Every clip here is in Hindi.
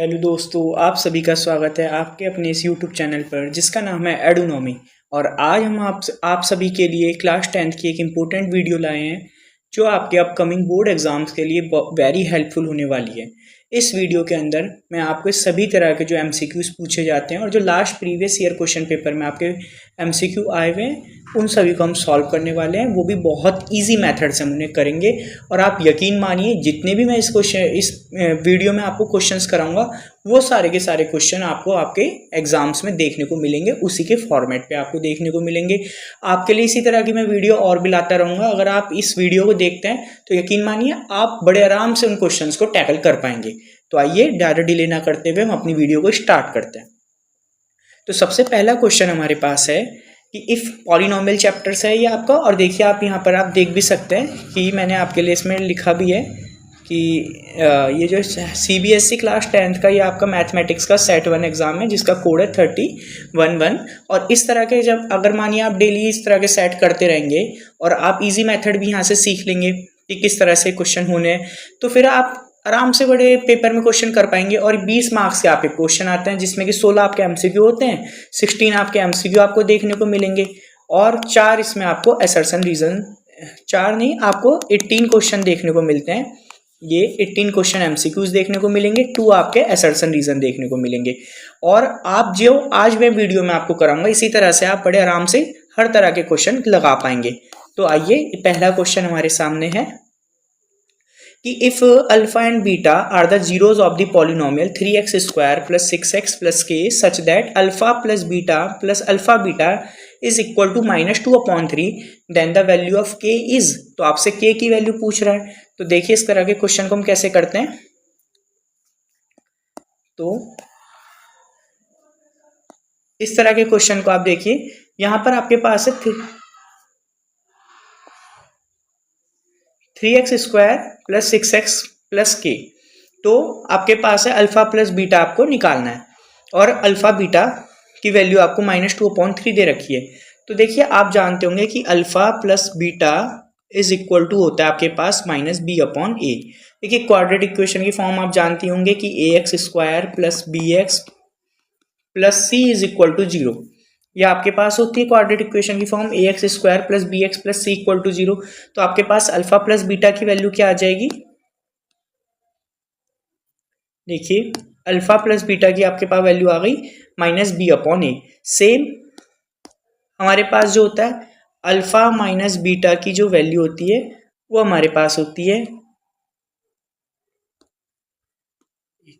हेलो दोस्तों, आप सभी का स्वागत है आपके अपने इस यूट्यूब चैनल पर जिसका नाम है एडोनॉमी। और आज हम आप सभी के लिए क्लास 10th की एक इम्पोर्टेंट वीडियो लाए हैं जो आपके अपकमिंग बोर्ड एग्जाम्स के लिए वेरी हेल्पफुल होने वाली है। इस वीडियो के अंदर मैं आपको सभी तरह के जो एमसीक्यूज पूछे जाते हैं और जो last previous year question paper में आपके एमसीक्यू आए हुए हैं उन सभी को हम सॉल्व करने वाले हैं, वो भी बहुत इजी मेथड से हम उन्हें करेंगे। और आप यकीन मानिए जितने भी मैं इस वीडियो में आपको क्वेश्चंस कराऊंगा वो सारे के सारे क्वेश्चन आपको आपके एग्जाम्स में देखने को मिलेंगे, उसी के फॉर्मेट पे आपको देखने को मिलेंगे। आपके लिए इसी तरह की मैं वीडियो और भी लाता रहूँगा। अगर आप इस वीडियो को देखते हैं तो यकीन मानिए आप बड़े आराम से उन क्वेश्चंस को टैकल कर पाएंगे। तो आइए ज़्यादा डिले ना करते हुए हम अपनी वीडियो को स्टार्ट करते हैं। तो सबसे पहला क्वेश्चन हमारे पास है कि इफ़ पॉलिनोमियल चैप्टर्स है ये आपका, और देखिए आप यहाँ पर आप देख भी सकते हैं कि मैंने आपके लिए इसमें लिखा भी है कि ये जो CBSE क्लास 10th का ये आपका मैथमेटिक्स का सेट 1 एग्ज़ाम है जिसका कोड है 3011। और इस तरह के जब अगर मानिए आप डेली इस तरह के सेट करते रहेंगे और आप इजी मेथड भी यहाँ से सीख लेंगे कि किस तरह से क्वेश्चन होने हैं, तो फिर आप आराम से बड़े पेपर में क्वेश्चन कर पाएंगे। और 20 मार्क्स के आपके क्वेश्चन आते हैं जिसमें कि 16 आपके एमसीक्यू होते हैं, 16 आपके एमसीक्यू आपको देखने को मिलेंगे और 4 इसमें आपको असर्शन रीजन, 4 नहीं आपको 18 क्वेश्चन देखने को मिलते हैं। ये 18 क्वेश्चन एमसीक्यूज देखने को मिलेंगे, 2 आपके असर्शन रीजन देखने को मिलेंगे। और आप जो आज मैं वीडियो में आपको कराऊंगा इसी तरह से आप बड़े आराम से हर तरह के क्वेश्चन लगा पाएंगे। तो आइए पहला क्वेश्चन हमारे सामने है कि if alpha and beta are the zeros of the polynomial 3x square plus 6x plus k such that alpha plus alpha beta is equal to -2/3 then the value of k is. तो आपसे k की वैल्यू पूछ रहा है। तो देखिए इस तरह के क्वेश्चन को हम कैसे करते हैं। तो इस तरह के क्वेश्चन को आप देखिए, यहां पर आपके पास है 3x square plus 6x plus के। तो आपके पास है अल्फा प्लस बीटा आपको निकालना है और अल्फा बीटा की वैल्यू आपको -2/3 दे रखी है। तो देखिए आप जानते होंगे कि alpha plus beta is equal to होता है आपके पास -b/a। देखिए क्वाड्रेटिक इक्वेशन की फॉर्म आप जानती होंगे कि ax square plus bx plus c is equal to 0। ये आपके पास होती है क्वाड्रेटिक इक्वेशन की form ax square plus bx plus c equal to 0। तो आपके पास अल्फा प्लस बीटा की वैल्यू क्या आ जाएगी, देखिए अल्फा प्लस बीटा की आपके पास वैल्यू आ गई -b/a। सेम हमारे पास जो होता है अल्फा माइनस बीटा की जो वैल्यू होती है वो हमारे पास होती है,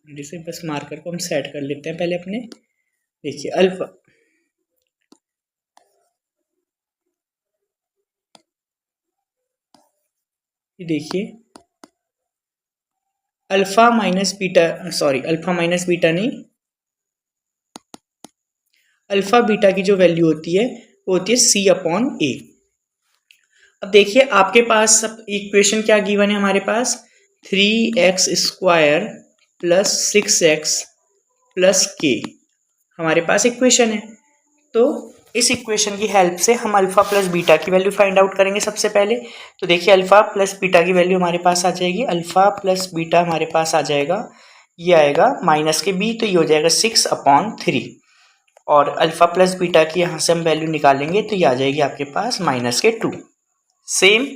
जैसे बस मार्कर को हम सेट कर लेते हैं पहले अपने। देखिए अल्फा, देखिए अल्फा माइनस बीटा नहीं, अल्फा बीटा की जो वैल्यू होती है वो होती है c/a। अब देखिए आपके पास इक्वेशन क्या गिवन है हमारे पास, 3x square plus 6x plus k हमारे पास इक्वेशन है। तो इस इक्वेशन की हेल्प से हम अल्फा प्लस बीटा की वैल्यू फाइंड आउट करेंगे सबसे पहले। तो देखिए अल्फा प्लस बीटा की वैल्यू हमारे पास आ जाएगी, अल्फा प्लस बीटा हमारे पास आ जाएगा, ये आएगा माइनस के b, तो ये हो जाएगा 6/3। और अल्फा प्लस बीटा की यहाँ से हम वैल्यू निकालेंगे तो ये आ जाएगी आपके पास -2। सेम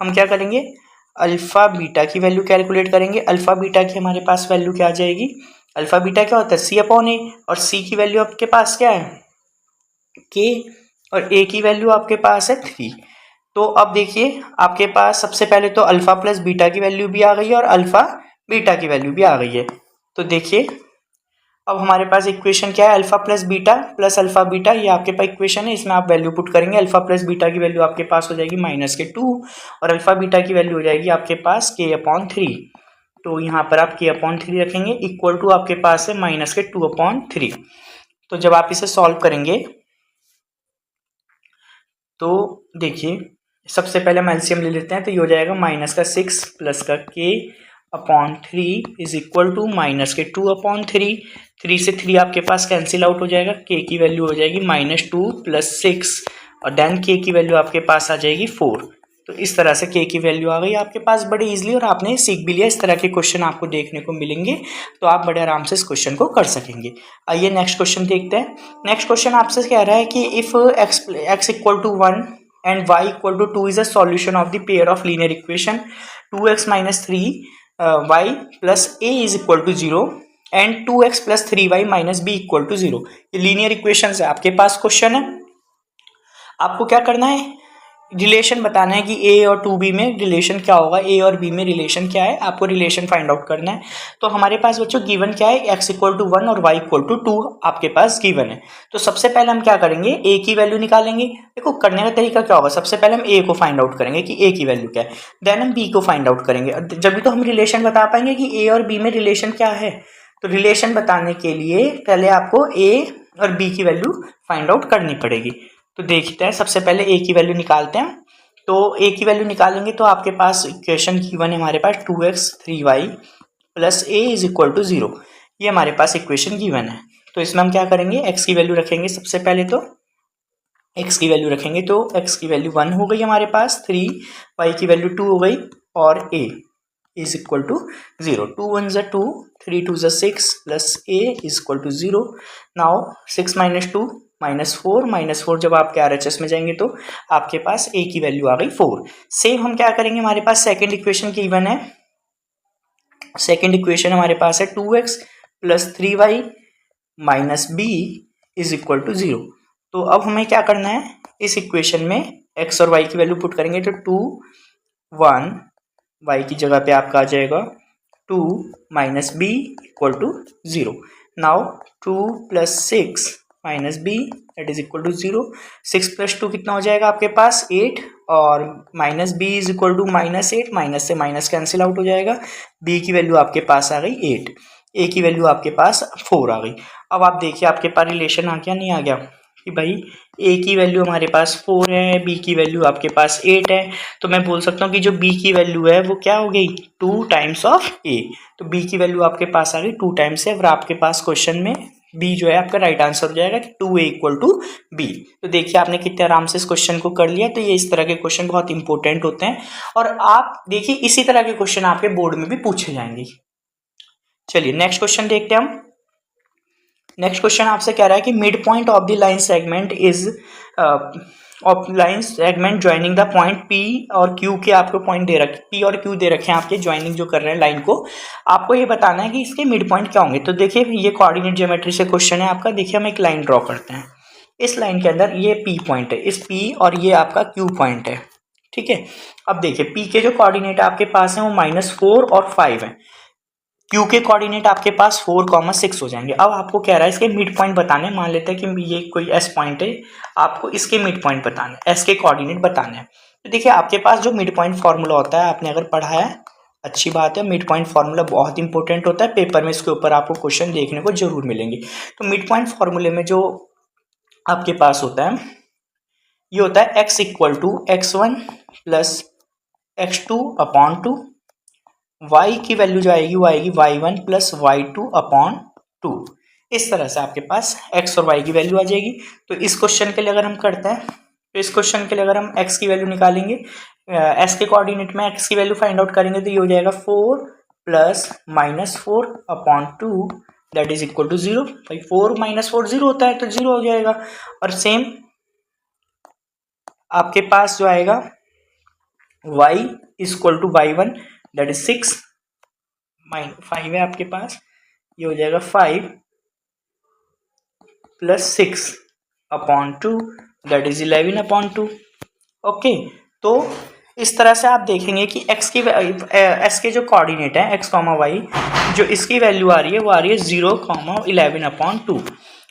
हम क्या करेंगे, अल्फा बीटा की वैल्यू कैलकुलेट करेंगे। अल्फा बीटा की हमारे पास वैल्यू क्या आ जाएगी, अल्फा बीटा क्या होता है c/a, और c की वैल्यू आपके पास क्या है k, और a की वैल्यू आपके पास है 3। तो अब देखिए आपके पास सबसे पहले तो अल्फा प्लस बीटा की वैल्यू भी आ गई है और अल्फा बीटा की वैल्यू भी आ गई है। तो देखिए अब हमारे पास इक्वेशन क्या है, alpha plus beta plus alpha beta, ये आपके पास इक्वेशन है, इसमें आप वैल्यू पुट करेंगे। अल्फा प्लस बीटा की वैल्यू आपके पास हो जाएगी -2 और अल्फा बीटा की वैल्यू हो जाएगी आपके पास k/3। तो यहाँ पर आप k/3 रखेंगे, इक्वल टू आपके पास है -2/3। तो जब आप इसे सॉल्व करेंगे तो देखिए सबसे पहले हम एलसीएम ले लेते हैं, तो ये हो जाएगा -6 plus k/3 is equal to -2/3। 3 से 3 आपके पास कैंसिल आउट हो जाएगा, k की वैल्यू हो जाएगी -2 प्लस 6 और देन k की वैल्यू आपके पास आ जाएगी 4। तो इस तरह से k की वैल्यू आ गई आपके पास बड़े इजीली, और आपने सीख भी लिया। इस तरह के क्वेश्चन आपको देखने को मिलेंगे तो आप बड़े आराम से इस क्वेश्चन को कर सकेंगे। आइए नेक्स्ट क्वेश्चन देखते हैं। नेक्स्ट क्वेश्चन आपसे कह रहा है कि if x equal to 1 and y equal to 2 is a solution of the pair of linear equation 2x minus 3 y plus a is equal to 0 and 2x plus 3y minus b equal to 0। ये लीनियर इक्वेशन है आपके पास क्वेश्चन है। आपको क्या करना है, रिलेशन बताना है कि a और 2b में रिलेशन क्या होगा, a और b में रिलेशन क्या है, आपको रिलेशन फाइंड आउट करना है। तो हमारे पास बच्चों गिवन क्या है, x इक्वल टू 1 और y इक्वल टू 2 आपके पास गिवन है। तो सबसे पहले हम क्या करेंगे, a की वैल्यू निकालेंगे। देखो करने का तरीका क्या होगा, सबसे पहले हम a को फाइंड आउट करेंगे कि a की वैल्यू क्या है, देन हम b को फाइंड आउट करेंगे। जब भी तो हम रिलेशन बता पाएंगे कि a और b में रिलेशन क्या है। तो रिलेशन बताने के लिए पहले आपको a और b की वैल्यू फाइंड आउट करनी पड़ेगी। तो देखते हैं, सबसे पहले a की वैल्यू निकालते हैं। तो a की वैल्यू निकालेंगे तो आपके पास इक्वेशन गिवन है हमारे पास 2x 3y plus a is equal to 0। ये हमारे पास इक्वेशन गिवन है। तो इसमें हम क्या करेंगे, x की वैल्यू रखेंगे। सबसे पहले तो x की वैल्यू रखेंगे तो x की वैल्यू 1 हो गई हमारे पास, 3 y की वैल्यू 2 हो गई और a इज इक्वल टू 0। 2 1 ज़ा 2, 3 2 ज़ा 6 plus a is equal to 0। Now 6 minus 2 -4 जब आपके RHS में जाएंगे तो आपके पास a की वैल्यू आ गई 4। सेम हम क्या करेंगे, हमारे पास सेकंड इक्वेशन गिवन है। सेकंड इक्वेशन हमारे पास है 2x plus 3y minus b is equal to 0। तो अब हमें क्या करना है, इस इक्वेशन में x और y की वैल्यू पुट करेंगे तो 2 1 y की जगह पे आपका आ जाएगा 2 minus b equal to 0। Now 2 plus 6 minus b that is equal to 0। 6 plus 2 कितना हो जाएगा आपके पास 8 और minus b is equal to -8, minus से माइनस कैंसिल आउट हो जाएगा। b की वैल्यू आपके पास आ गई 8, a की वैल्यू आपके पास 4 आ गई। अब आप देखिए आपके पास रिलेशन आ गया नहीं आ गया कि भाई a की वैल्यू हमारे पास 4 है, b की वैल्यू आपके पास 8 है। तो मैं बोल सकता हूँ कि जो b की वैल्यू है वो क्या हो गई, 2 टाइम्स ऑफ a। तो b की वैल्यू आपके पास आ गई 2 टाइम्स है, और आपके पास क्वेश्चन में b जो है आपका राइट आंसर हो जाएगा कि 2a इक्वल टू b। तो देखिए आपने कितने आराम से इस क्वेश्चन को कर लिया। तो ये इस तरह के क्वेश्चन बहुत इंपॉर्टेंट होते हैं, और आप देखिए इसी तरह के क्वेश्चन आपके बोर्ड में भी पूछे जाएंगे। चलिए नेक्स्ट क्वेश्चन देखते हैं हम। नेक्स्ट क्वेश्चन आपसे कह रहा है कि mid point of the line segment is of line segment joining the point P और Q के आपको पॉइंट दे रखे, P और Q दे रखे हैं आपके ज्वाइनिंग जो कर रहे हैं लाइन को। आपको ये बताना है कि इसके मिड पॉइंट क्या होंगे। तो देखिए ये कोऑर्डिनेट ज्योमेट्री से क्वेश्चन है आपका। देखिए हम एक लाइन ड्रॉ करते हैं, इस लाइन के अंदर ये P पॉइंट है, इस P और ये आपका Q पॉइंट है, ठीक है। अब देखिए P के जो कोऑर्डिनेट आपके पास है वो -4 और 5 है, Q के कोऑर्डिनेट आपके पास 4,6 हो जाएंगे। अब आपको कह रहा है इसके मिड पॉइंट बताने, मान लेते हैं कि ये कोई S पॉइंट है, आपको इसके मिड पॉइंट बताने, S के कोऑर्डिनेट बताने हैं। तो देखिए आपके पास जो मिड पॉइंट फॉर्मूला होता है, आपने अगर पढ़ा है अच्छी बात है, मिड पॉइंट फॉर्मूला बहुत इंपॉर्टेंट होता है, पेपर में इसके ऊपर आपको क्वेश्चन देखने को जरूर मिलेंगे। तो मिड पॉइंट फॉर्मूले में जो आपके पास होता है ये होता है x equal to x1 plus x2 upon 2, y की वैल्यू जो आएगी वो आएगी y1 प्लस y2 अपॉन 2। इस तरह से आपके पास x और y की वैल्यू आ जाएगी। तो इस क्वेश्चन के लिए अगर हम करते हैं, तो इस क्वेश्चन के लिए अगर हम x की वैल्यू निकालेंगे, s के कोऑर्डिनेट में x की वैल्यू फाइंड आउट करेंगे तो ये हो जाएगा 4 plus -4 upon 2 that is equal to 0। भाई 4 -4 0 होता है तो 0 हो जाएगा। और सेम आपके पास जो आएगा y equal to y1 that is 6 -5 है आपके पास, ये हो जाएगा 5 plus 6 upon 2 that is 11 upon 2। Okay, तो इस तरह से आप देखेंगे कि s के जो कोऑर्डिनेट है x, y, जो इसकी वैल्यू आ रही है वो आ रही है 0,11 अपॉन 2,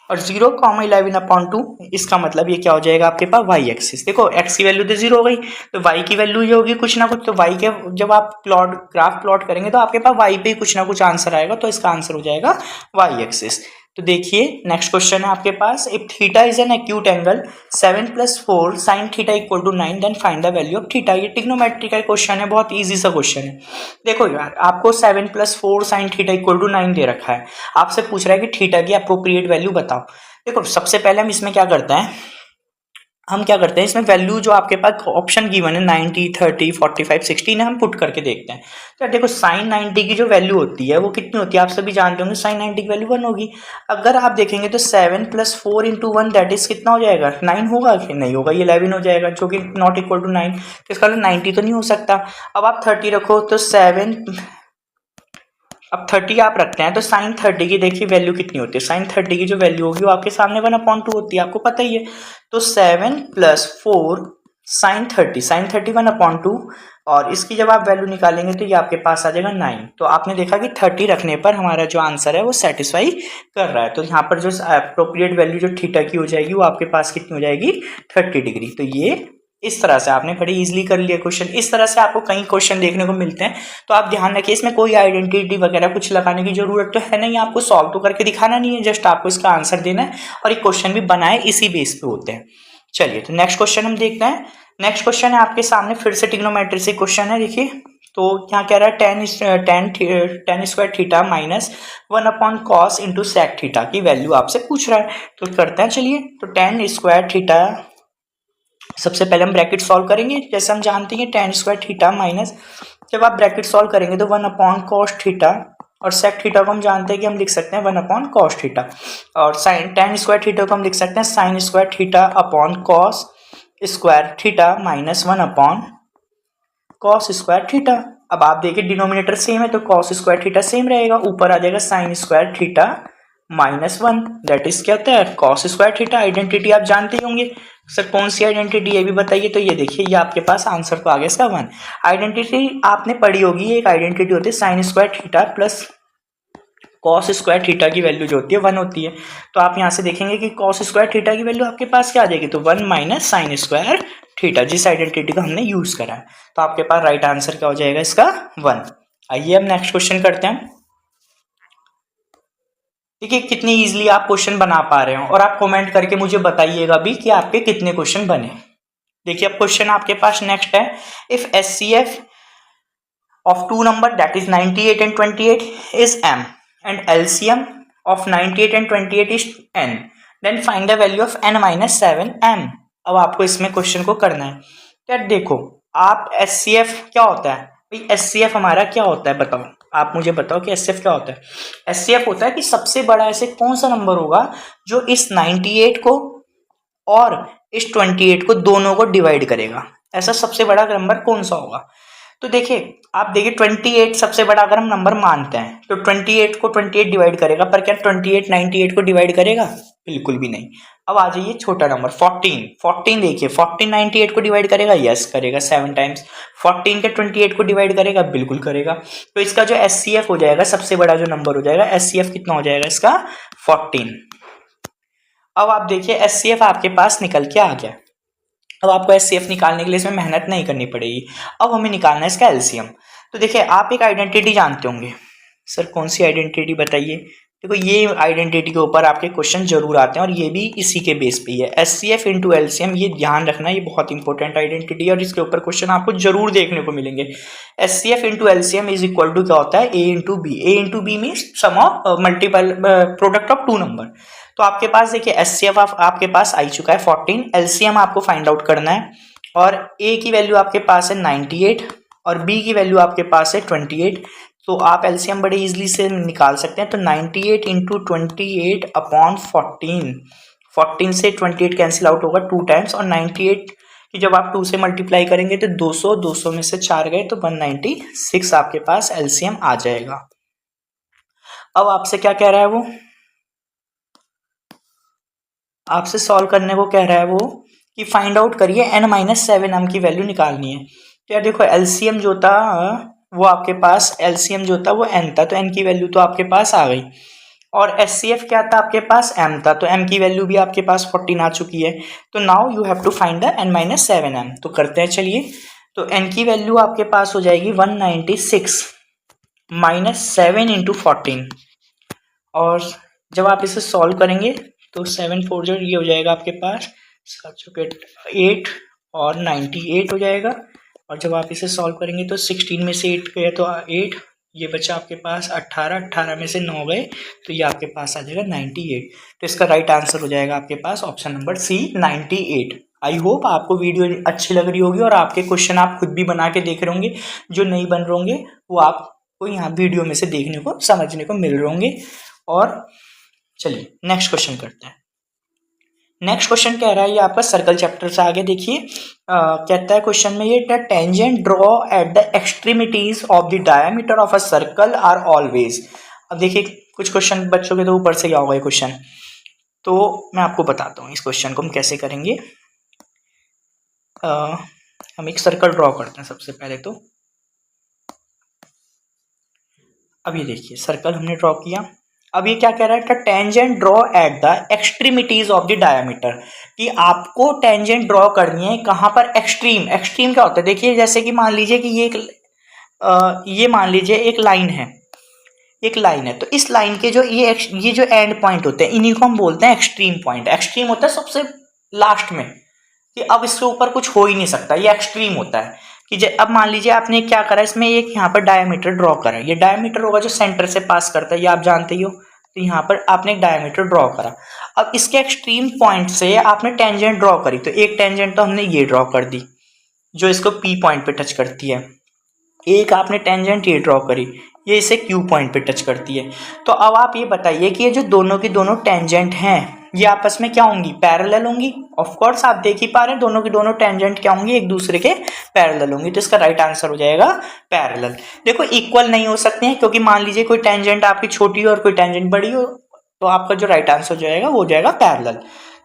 और 0,11 अपॉन 2 इसका मतलब ये क्या हो जाएगा आपके पास y एक्सिस। देखो x की वैल्यू तो 0 हो गई, तो y की वैल्यू ये होगी कुछ ना कुछ। तो y के जब आप ग्राफ प्लॉट करेंगे तो आपके पास y पे कुछ ना कुछ आंसर आएगा, तो इसका आंसर हो जाएगा y एक्सिस। तो देखिए नेक्स्ट क्वेश्चन है आपके पास, if theta is an acute angle 7 + 4 sin theta equal to 9 then find the value of theta. ये ट्रिग्नोमेट्री का क्वेश्चन है, बहुत इजी सा क्वेश्चन है। देखो यार आपको 7 + 4 sin थीटा इक्वल टू 9 दे रखा है, आपसे पूछ रहा है कि थीटा की अप्रोप्रिएट वैल्यू बताओ। देखो सबसे पहले हम इसमें क्या करते हैं, हम क्या करते हैं, इसमें वैल्यू जो आपके पास ऑप्शन गिवन है 90, 30, 45, 16 है, हम पुट करके देखते हैं। तो देखो साइन 90 की जो वैल्यू होती है वो कितनी होती है, आप सभी जानते होंगे, साइन 90 की वैल्यू 1 होगी। अगर आप देखेंगे तो 7 + 4 × 1 दैट इज कितना हो जाएगा, 9 होगा कि नहीं होगा, ये 11 हो जाएगा, जो कि नॉट इक्वल टू 9। तो इसका 90 तो नहीं हो सकता। अब आप 30 रखो तो 7, अब 30 आप रखते हैं तो साइन 30 की देखिए वैल्यू कितनी होती है, साइन 30 की जो वैल्यू होगी वो आपके सामने 1/2 होती है, आपको पता ही है। तो 7 + 4 साइन 30 1/2, और इसकी जब आप वैल्यू निकालेंगे तो ये आपके पास आ जाएगा 9। तो आपने देखा कि 30 रखने पर हमारा जो आंसर है वो सेटिस्फाई कर रहा है। तो यहाँ पर जो अप्रोप्रिएट वैल्यू जो थीटा की हो जाएगी वो आपके पास कितनी हो जाएगी, 30 डिग्री। तो ये इस तरह से आपने बड़ी इजीली कर लिया क्वेश्चन। इस तरह से आपको कई क्वेश्चन देखने को मिलते हैं, तो आप ध्यान रखिए इसमें कोई आइडेंटिटी वगैरह कुछ लगाने की जरूरत तो है नहीं, आपको सॉल्व तो करके दिखाना नहीं है, जस्ट आपको इसका आंसर देना है, और एक क्वेश्चन भी बनाए इसी बेस पे होते हैं। चलिए तो नेक्स्ट क्वेश्चन हम देखते हैं। नेक्स्ट क्वेश्चन है आपके सामने, फिर से ट्रिग्नोमेट्री से क्वेश्चन है। देखिए तो यहाँ कह रहा है tan square theta minus 1/cos × sec theta की वैल्यू आपसे पूछ रहा है। तो करते हैं, चलिए। तो tan स्क्वायर थीटा, सबसे पहले हम ब्रैकेट सॉल्व करेंगे। जैसे हम जानते हैं tan स्क्वायर थीटा माइनस, जब आप ब्रैकेट सॉल्व करेंगे तो 1/cos थीटा, और sec थीटा को हम जानते हैं कि हम लिख सकते हैं 1/cos थीटा, और साइन tan स्क्वायर थीटा को हम लिख सकते हैं sine square theta upon cos square theta minus 1/cos square theta. अब आप देखिए डिनोमिनेटर सेम है तो cos स्क्वायर थीटा सेम रहेगा, ऊपर आ जाएगा sine square theta -1, that is क्या होता है, cos स्क्वायर थीटा। आइडेंटिटी आप जानते ही होंगे सर, कौन सी आइडेंटिटी ये भी बताइए। तो ये देखिए, ये आपके पास आंसर तो आ गया इसका 1। आइडेंटिटी आपने पढ़ी होगी, एक आइडेंटिटी होती है sine square theta plus cos square theta की वैल्यू जो होती है 1 होती है। तो आप यहाँ से देखेंगे कि cos स्क्वायर थीटा की वैल्यू आपके पास क्या आ जाएगी, तो 1 माइनस साइन स्क्वायर थीटा, जिस आइडेंटिटी को हमने यूज करा है। तो आपके पास राइट आंसर क्या हो जाएगा इसका, 1। आइए हम नेक्स्ट क्वेश्चन करते हैं। देखिए कितनी इजीली आप क्वेश्चन बना पा रहे हो, और आप कमेंट करके मुझे बताइएगा भी कि आपके कितने क्वेश्चन बने। देखिए अब क्वेश्चन आपके पास नेक्स्ट है, if HCF of two number that is 98 and 28 is m and LCM of 98 and 28 is n, then find the value of n minus 7m। अब आपको इसमें क्वेश्चन को करना है। यार देखो, आप HCF क्या होता है भाई, HCF हमारा क्या होता है बताओ, आप मुझे बताओ कि HCF क्या होता है। HCF होता है कि सबसे बड़ा ऐसे कौन सा नंबर होगा जो इस 98 को और इस 28 को दोनों को डिवाइड करेगा, ऐसा सबसे बड़ा नंबर कौन सा होगा। तो देखिए आप देखिए 28 सबसे बड़ा अगर हम नंबर मानते हैं तो 28 को 28 डिवाइड करेगा, पर क्या 28 98 को डिवाइड करेगा, बिल्कुल भी नहीं। अब आ जाइए छोटा नंबर 14 देखिए 14 98 को डिवाइड करेगा, यस करेगा 7 टाइम्स। 14 के 28 को डिवाइड करेगा, बिल्कुल करेगा। तो इसका जो HCF हो जाएगा, सबसे बड़ा जो नंबर हो जाएगा HCF कितना हो जाएगा इसका, 14। अब आप देखिए HCF आपके पास निकल के आ गया। अब आपको HCF निकालने के लिए इसमें मेहनत नहीं करनी पड़ेगी, अब हमें निकालना है इसका LCM। तो देखिए आप एक आइडेंटिटी जानते होंगे, सर कौन सी आइडेंटिटी बताइए। देखो ये आइडेंटिटी के ऊपर आपके क्वेश्चन जरूर आते हैं, और ये भी इसी के बेस पे है, HCF × LCM। ये ध्यान रखना, ये बहुत इंपॉर्टेंट आइडेंटिटी है और इसके ऊपर क्वेश्चन आपको जरूर देखने को मिलेंगे। HCF × LCM is equal to क्या होता है, A × B। A × B means sum of multiple product of two number. तो आपके पास देखिए HCF आपके पास आ चुका है 14, LCM आपको फाइंड आउट करना है, और A की वैल्यू आपके पास है 98 और B की वैल्यू आपके पास है 28। तो आप LCM बड़े इजीली से निकाल सकते हैं। तो 98 × 28 अपॉन 14, 14 से 28 कैंसिल आउट होगा 2 टाइम्स, और 98 की जब आप 2 से मल्टीप्लाई करेंगे तो 200, 200 में से 4 गए तो 196 आपके पास LCM आ जाएगा। अब आपसे क्या कह रहा है वो, आपसे सॉल्व करने को कह रहा है वो कि फाइंड आउट करिए n-7m की वैल्यू निकालनी है। तो यार देखो LCM जो था वो आपके पास, LCM जो था वो n था, तो n की वैल्यू तो आपके पास आ गई, और HCF क्या था आपके पास, m था, तो m की वैल्यू भी आपके पास 14 आ चुकी है। तो now you have to find the n-7m। तो करते हैं, चलिए। तो n की वैल्यू आपके पास हो जाएगी 196 माइनस 7 × 14, और जब आप इसे सॉल्व करेंगे तो 7 4 जो ये हो जाएगा आपके पास 8 और 98 हो जाएगा, और जब आप इसे सॉल्व करेंगे तो 16 में से 8 गए तो 8, ये बचा आपके पास 18, 18 में से 9 गए तो ये आपके पास आ जाएगा 98। तो इसका राइट आंसर हो जाएगा आपके पास option number C 98। I hope आपको वीडियो अच्छी लग रही होगी और आपके क्वेश्चन आप खुद भी बना के देख रहे होंगे। जो नहीं बन रहे होंगे वो आपको यहाँ वीडियो में से देखने को समझने को मिल रहे होंगे। और चलिए नेक्स्ट क्वेश्चन करते हैं। नेक्स्ट क्वेश्चन कह रहा है, ये आपका सर्कल चैप्टर से आगे देखिए, कहता है क्वेश्चन में ये, the tangent draw at the extremities of the diameter of a circle are always. अब देखिए कुछ क्वेश्चन बच्चों के तो ऊपर से क्या होगा ये क्वेश्चन, तो मैं आपको बताता हूँ इस क्वेश्चन को हम कैसे करेंगे। हम एक सर्कल ड्रॉ करते हैं सबसे पहले तो। अब ये देखिए सर्कल हमने ड्रॉ किया। अब ये क्या कह रहा है, the tangent draw at the extremities of the diameter, कि आपको टेंजेंट ड्रॉ करनी है कहाँ पर, एक्सट्रीम। एक्सट्रीम क्या होता है, देखिए जैसे कि मान लीजिए कि ये मान लीजिए एक लाइन है, एक लाइन है, तो इस लाइन के जो ये जो एंड पॉइंट होते हैं इन्हीं को हम बोलते हैं एक्सट्रीम पॉइंट। एक्सट्रीम होता है सबसे लास्ट में, कि अब इसके ऊपर कुछ हो ही नहीं सकता, ये एक्सट्रीम होता है। कि अब मान लीजिए आपने क्या करा, इसमें एक यहाँ पर डायमीटर ड्रॉ करा, ये डायमीटर होगा जो सेंटर से पास करता है, ये आप जानते ही हो। तो यहाँ पर आपने एक डायमीटर ड्रॉ करा। अब इसके एक्सट्रीम पॉइंट से आपने टेंजेंट ड्रॉ करी, तो एक टेंजेंट तो हमने ये ड्रॉ कर दी जो इसको पी पॉइंट पे टच करती है, एक आपने टेंजेंट ये ड्रॉ करी, ये इसे क्यू पॉइंट पे टच करती है। तो अब आप ये बताइए कि ये जो दोनों की दोनों टेंजेंट हैं ये आपस में क्या होंगी, पैरेलल होंगी। ऑफ कोर्स आप देख ही पा रहे हैं दोनों की दोनों टेंजेंट क्या होंगी, एक दूसरे के पैरेलल होंगी। तो इसका राइट आंसर हो जाएगा पैरेलल। देखो इक्वल नहीं हो सकते हैं, क्योंकि मान लीजिए कोई टेंजेंट आपकी छोटी हो और कोई टेंजेंट बड़ी हो, तो आपका जो राइट आंसर हो जाएगा वो हो जाएगा पैरेलल।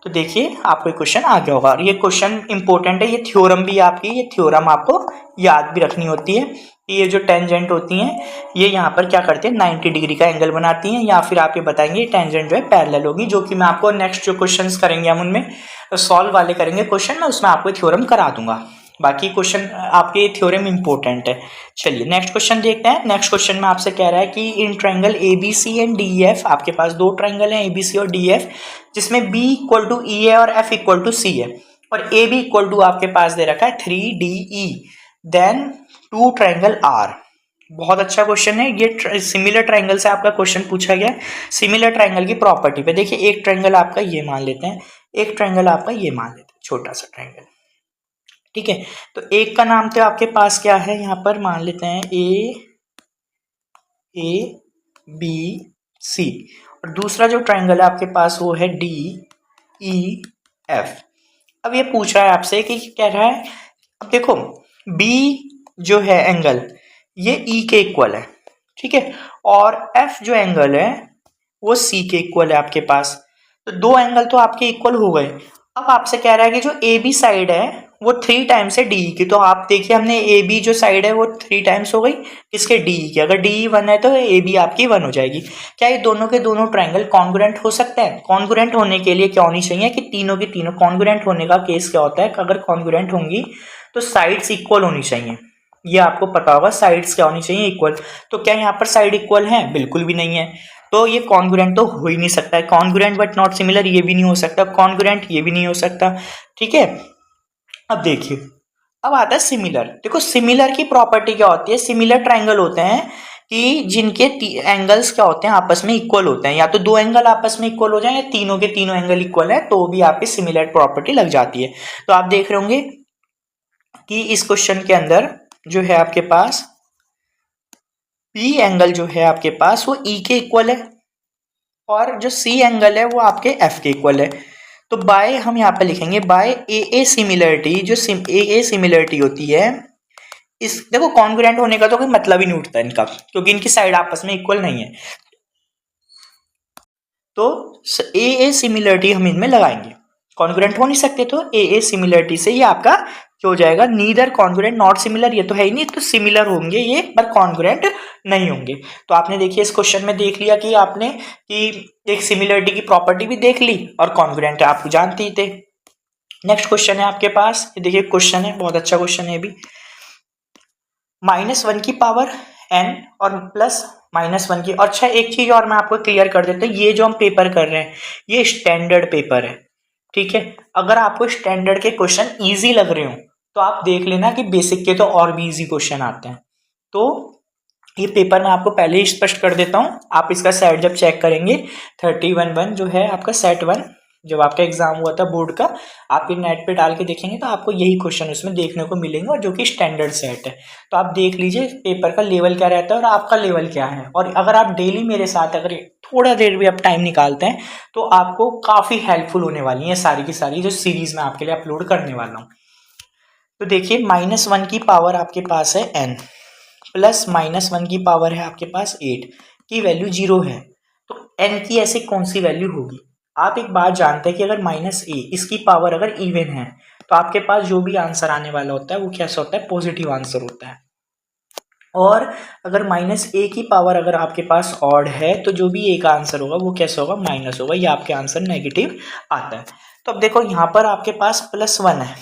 तो देखिए आपको क्वेश्चन आ गया होगा, और ये क्वेश्चन इंपॉर्टेंट है, ये थ्योरम भी आपकी, ये थ्योरम आपको याद भी रखनी होती है कि ये जो टेंजेंट होती हैं ये यहाँ पर क्या करती है, 90 डिग्री का एंगल बनाती हैं, या फिर आप ये बताएंगे टेंजेंट जो है पैरेलल होगी, जो कि मैं आपको नेक्स्ट जो क्वेश्चंस करेंगे हम उनमें सॉल्व वाले करेंगे क्वेश्चन, मैं उसमें आपको थ्योरम करा दूंगा। बाकी क्वेश्चन आपके थ्योरम इंपॉर्टेंट है। चलिए नेक्स्ट क्वेश्चन देखते हैं। नेक्स्ट क्वेश्चन में आपसे कह रहा है कि in triangle ABC and DEF, आपके पास दो ट्रायंगल हैं ABC और DEF, जिसमें B इक्वल टू E है और F इक्वल टू C है, और AB इक्वल टू आपके पास दे रखा है 3DE, then to triangle R। बहुत अच्छा क्वेश्चन है ये, सिमिलर ट्रायंगल से आपका क्वेश्चन पूछा गया। सिमिलर ट्रायंगल की प्रॉपर्टी पे देखिए, एक ट्रायंगल आपका ये मान लेते हैं, एक ट्रायंगल आपका ये मान लेते हैं, छोटा सा ट्रायंगल, ठीक है। तो एक का नाम तो आपके पास क्या है, यहाँ पर मान लेते हैं ABC, और दूसरा जो ट्रायंगल है आपके पास वो है DEF। अब ये पूछ रहा है आपसे कि कह रहा है, अब देखो B जो है एंगल ये E के इक्वल है, ठीक है, और F जो एंगल है वो C के इक्वल है आपके पास। तो दो एंगल तो आपके इक्वल हो गए। अब आपसे कह रहा है कि जो AB साइड है वो 3 टाइम्स है DE की। तो आप देखिए हमने AB जो साइड है वो 3 टाइम्स हो गई किसके, DE की। अगर DE 1 है तो AB आपकी 1 हो जाएगी। क्या ये दोनों के दोनों ट्रायंगल कॉन्ग्रुएंट हो सकते हैं? कॉन्ग्रुएंट होने के लिए क्या होनी चाहिए कि तीनों की तीनों, कॉन्ग्रुएंट होने का केस क्या होता है, अगर कॉन्ग्रुएंट होंगी तो साइड्स इक्वल होनी चाहिए। ये आपको पता होगा साइड्स क्या होनी चाहिए, इक्वल। तो क्या यहाँ पर साइड इक्वल है? बिल्कुल भी नहीं है। तो ये कॉन्ग्रुएंट तो हो ही नहीं सकता है। कॉन्ग्रुएंट बट नॉट सिमिलर ये भी नहीं हो सकता, कॉन्ग्रुएंट ये भी नहीं हो सकता, ठीक है। अब देखिए अब आता है सिमिलर। देखो सिमिलर की प्रॉपर्टी क्या होती है, सिमिलर ट्रायंगल होते हैं कि जिनके एंगल्स क्या होते हैं आपस में इक्वल होते हैं, या तो दो एंगल आपस में इक्वल हो जाए या तीनों के तीनों एंगल इक्वल है तो भी आपकी सिमिलर प्रॉपर्टी लग जाती है। तो आप देख रहे होंगे कि इस क्वेश्चन के अंदर जो है आपके पास P एंगल जो है आपके पास वो E के इक्वल है, और जो C एंगल है वो आपके F के इक्वल है। तो बाय हम यहाँ पे लिखेंगे बाय AA सिमिलरिटी, जो AA सिमिलरिटी होती है इस, देखो कॉन्ग्रुएंट होने का तो कोई मतलब ही नहीं उठता इनका, क्योंकि इनकी साइड आपस में इक्वल नहीं है। तो AA सिमिलरिटी हम इनमें लगाएंगे, कॉन्ग्रुएंट हो नहीं सकते तो AA सिमिलरिटी से ये आपका क्या हो जाएगा, नीदर कॉन्ग्रुएंट नॉट सिमिलर, ये तो है ही नहीं, तो सिमिलर होंगे ये पर कॉन्ग्रुएंट नहीं होंगे। तो आपने देखिए इस क्वेश्चन में देख लिया कि आपने कि एक सिमिलरिटी की प्रॉपर्टी भी देख ली और कॉन्ग्रुएंट आप जानते ही थे। नेक्स्ट क्वेश्चन है आपके पास, ये देखिए क्वेश्चन है, बहुत अच्छा क्वेश्चन है भी। -1 की पावर n और +-1 की, अच्छा एक चीज और मैं आपको क्लियर कर देता हूँ, ये जो हम पेपर कर रहे हैं ये स्टैंडर्ड पेपर है, ठीक है। अगर आपको स्टैंडर्ड के क्वेश्चन इजी लग रहे हो तो आप देख लेना कि बेसिक के तो और भी इजी क्वेश्चन आते हैं। तो ये पेपर मैं आपको पहले ही स्पष्ट कर देता हूँ, आप इसका सेट जब चेक करेंगे 31-1 जो है आपका सेट 1 जब आपका एग्जाम हुआ था बोर्ड का, आप ये नेट पे डाल के देखेंगे तो आपको यही क्वेश्चन उसमें देखने को मिलेंगे, और जो कि स्टैंडर्ड सेट है। तो आप देख लीजिए पेपर का लेवल क्या रहता है और आपका लेवल क्या है। और अगर आप डेली मेरे साथ अगर थोड़ा देर भी आप टाइम निकालते हैं तो आपको काफ़ी हेल्पफुल होने वाली है सारी की सारी जो सीरीज मैं आपके लिए अपलोड करने वाला हूँ। तो देखिए -1 की पावर आपके पास है n, प्लस -1 की पावर है आपके पास 8 की वैल्यू 0 है। तो n की ऐसी कौन सी वैल्यू होगी? आप एक बात जानते हैं कि अगर -a इसकी पावर अगर इवन है तो आपके पास जो भी आंसर आने वाला होता है वो कैसा होता है? पॉजिटिव आंसर होता है। और अगर -a की पावर अगर आपके पास ऑड है तो जो भी a का आंसर होगा वो कैसा होगा? माइनस होगा, या आपके आंसर नेगेटिव आता है। तो अब देखो यहाँ पर आपके पास +1 है,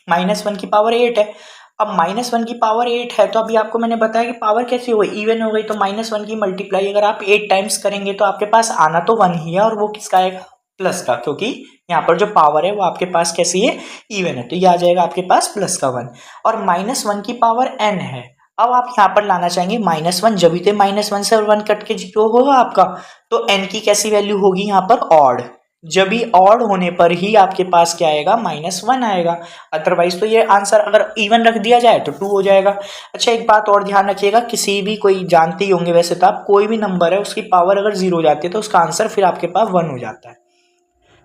-1 की पावर 8 है। अब -1 की पावर 8 है तो अभी आपको मैंने बताया कि पावर कैसी हो गई? इवन हो गई। तो -1 की मल्टीप्लाई अगर आप 8 टाइम्स करेंगे तो आपके पास आना तो 1 ही है, और वो किसका आएगा? प्लस का, क्योंकि यहाँ पर जो पावर है वो आपके पास कैसी है? इवन है। तो ये आ जाएगा आपके पास प्लस का 1। और -1 की पावर n है। अब आप यहाँ पर लाना चाहेंगे -1, जब भी तो -1 से 1 कट के 0 होगा आपका, तो n की कैसी वैल्यू होगी यहाँ पर? ऑड। जब भी ऑड होने पर ही आपके पास क्या आएगा? -1 आएगा। अदरवाइज तो ये आंसर अगर इवन रख दिया जाए तो 2 हो जाएगा। अच्छा, एक बात और ध्यान रखिएगा, किसी भी कोई जानते ही होंगे वैसे तो आप, कोई भी नंबर है उसकी पावर अगर 0 हो जाती है तो उसका आंसर फिर आपके पास 1 हो जाता है।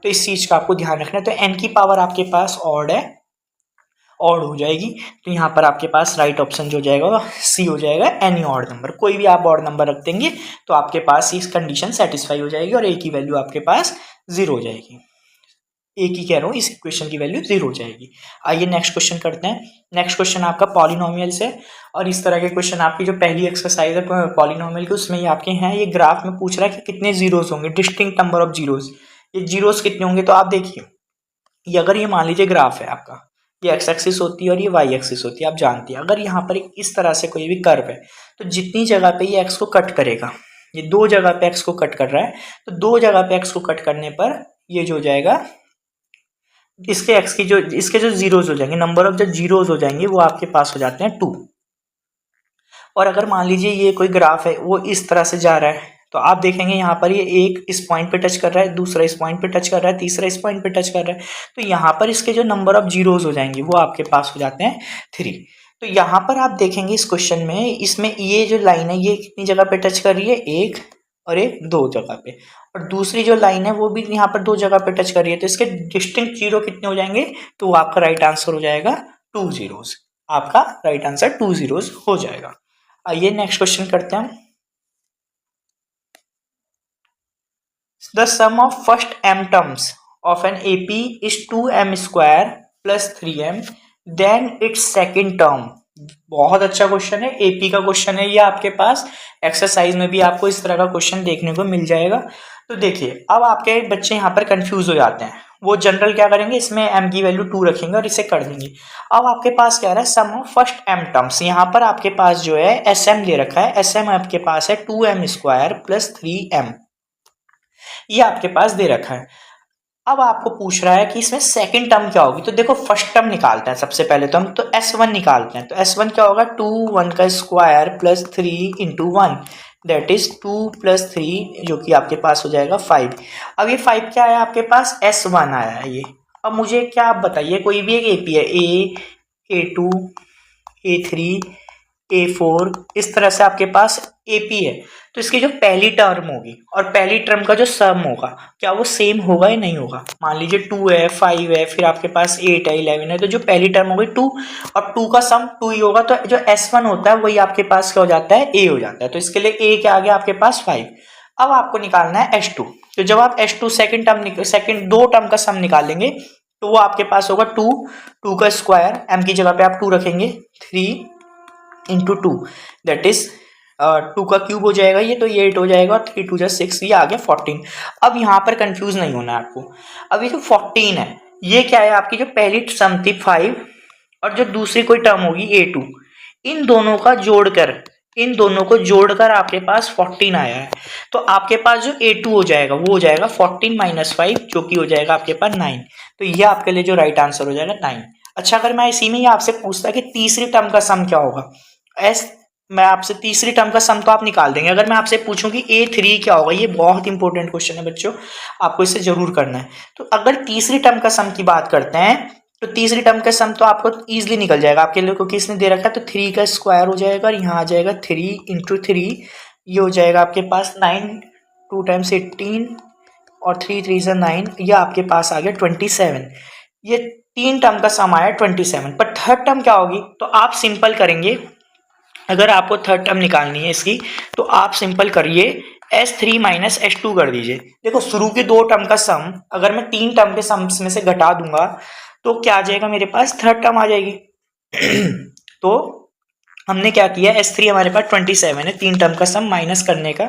तो इस चीज का आपको ध्यान रखना है। तो n की पावर आपके पास ऑड है, ऑड हो जाएगी। तो यहाँ पर आपके पास राइट ऑप्शन जो जाएगा सी हो जाएगा, एनी ऑड नंबर। कोई भी आप ऑड नंबर रख देंगे तो आपके पास इस कंडीशन सेटिस्फाई हो जाएगी और ए की वैल्यू आपके पास 0 हो जाएगी। ए की कह रहा हूँ, इस इक्वेशन की वैल्यू 0 हो जाएगी। आइए नेक्स्ट क्वेश्चन करते हैं। नेक्स्ट क्वेश्चन आपका पॉलिनोमियल से, और इस तरह के क्वेश्चन आपकी जो पहली एक्सरसाइज है पॉलिनोमियल की उसमें ये आपके हैं। ये ग्राफ में पूछ रहा है कि कितने जीरोस होंगे, डिस्टिंक्ट नंबर ऑफ जीरोस। ये जीरोस कितने होंगे? तो आप देखिए, ये अगर ये मान लीजिए ग्राफ है आपका, ये एक्स एक्सिस होती है और ये वाई एक्सिस होती है, आप जानती है। अगर यहाँ पर इस तरह से कोई भी कर्व है तो जितनी जगह पे ये एक्स को कट करेगा, ये 2 जगह पे एक्स को कट कर रहा है, तो 2 जगह पे एक्स को कट करने पर ये जो हो जाएगा, इसके एक्स की जो इसके जो जीरोज हो जाएंगे, नंबर ऑफ जो जीरोज हो जाएंगे वो आपके पास हो जाते हैं 2। और अगर मान लीजिए ये कोई ग्राफ है वो इस तरह से जा रहा है, तो आप देखेंगे यहाँ पर ये एक इस पॉइंट पे टच कर रहा है, दूसरा इस पॉइंट पे टच कर रहा है, तीसरा इस पॉइंट पे टच कर रहा है। तो यहाँ पर इसके जो नंबर ऑफ जीरोज हो जाएंगे वो आपके पास हो जाते हैं 3। तो यहाँ पर आप देखेंगे इस क्वेश्चन में, इसमें ये जो लाइन है ये कितनी जगह पे टच कर रही है? 1 और 1 2 जगह पे, और दूसरी जो लाइन है वो भी यहाँ पर 2 जगह पे टच कर रही है। तो इसके डिस्टिंक्ट जीरो कितने हो जाएंगे? तो वो आपका राइट आंसर हो जाएगा 2 जीरोज। आपका राइट आंसर 2 जीरोज हो जाएगा। आइए नेक्स्ट क्वेश्चन करते हैं। The sum of first m terms of an AP is 2m square plus 3m, then its second term। बहुत अच्छा क्वेश्चन है, एपी का क्वेश्चन है ये आपके पास। एक्सरसाइज में भी आपको इस तरह का क्वेश्चन देखने को मिल जाएगा। तो देखिए, अब आपके बच्चे यहाँ पर कंफ्यूज हो जाते हैं, वो जनरल क्या करेंगे, इसमें m की वैल्यू 2 रखेंगे और इसे कर देंगे। अब आपके पास क्या रहा है? सम ऑफ फर्स्ट m टर्म्स। यहाँ पर आपके पास जो है sm दे रखा है, sm आपके पास है 2m स्क्वायर प्लस 3m, ये आपके पास दे रखा है। अब आपको पूछ रहा है कि इसमें सेकंड टर्म क्या होगी। तो देखो, फर्स्ट टर्म निकालते हैं सबसे पहले तो हम, तो S1 निकालते हैं। तो S1 क्या होगा? 2 1 का square plus 3 into 1, that is 2 plus 3, जो कि आपके पास हो जाएगा 5। अब ये 5 क्या आया आपके पास? S1 आया है ये। अब मुझे क्या आप बताइए, कोई भी एक एपी है, A2 A3 A4, इस तरह से आपके पास एपी है। तो इसकी जो पहली टर्म होगी और पहली टर्म का जो सम होगा, क्या वो सेम होगा या नहीं होगा? मान लीजिए 2 है, 5 है, फिर आपके पास 8 है, 11 है, तो जो पहली टर्म होगी 2 और 2 का सम 2 ही होगा। तो जो S1 होता है वही आपके पास क्या हो जाता है? A हो जाता है। तो इसके लिए A क्या आ गया आपके पास? 5। अब आपको निकालना है S2। तो जब आप S2 सेकंड 2 टर्म का सम निकालेंगे तो वो आपके पास होगा 2 का स्क्वायर, m की जगह पे आप 2 रखेंगे, 3 इंटू 2, दैट इज 2 का क्यूब हो जाएगा ये, तो ये 8 हो जाएगा, और 3 2 जा 6, ये आ गया 14। अब यहाँ पर कंफ्यूज नहीं होना है आपको। अब ये जो 14 है ये क्या है? आपकी जो पहली सम थी 5 और जो दूसरी कोई टर्म होगी A2, इन दोनों को जोड़कर आपके पास 14 आया है। तो आपके पास जो A2 हो जाएगा वो हो जाएगा 14 माइनस 5, जो कि हो जाएगा आपके पास 9। तो ये आपके लिए जो राइट आंसर हो जाएगा 9। अच्छा, अगर मैं इसी में ही आपसे पूछता कि तीसरी टर्म का सम क्या होगा, मैं आपसे तीसरी टर्म का सम तो आप निकाल देंगे। अगर मैं आपसे पूछूं कि A3 क्या होगा, ये बहुत इंपॉर्टेंट क्वेश्चन है बच्चों, आपको इसे जरूर करना है। तो अगर तीसरी टर्म का सम की बात करते हैं तो तीसरी टर्म का सम तो आपको इजीली निकल जाएगा आपके लिए, क्योंकि इसने दे रखा है। तो 3 का स्क्वायर हो जाएगा और यहाँ आ जाएगा 3 इंटू 3, ये हो जाएगा आपके पास 9, 2 टाइम्स 18 और 3 3 से 9, ये आपके पास आ गया 27। ये तीन टर्म का सम आया 27। पर थर्ड टर्म क्या होगी, तो आप सिंपल करेंगे। अगर आपको थर्ड टर्म निकालनी है इसकी, तो आप सिंपल करिए S3 माइनस S2 कर दीजिए। देखो शुरू के दो टर्म का सम अगर मैं तीन टर्म के सम में से घटा दूंगा तो क्या आ जाएगा, मेरे पास थर्ड टर्म आ जाएगी। तो हमने क्या किया, S3 हमारे पास 27 है, तीन टर्म का सम माइनस करने का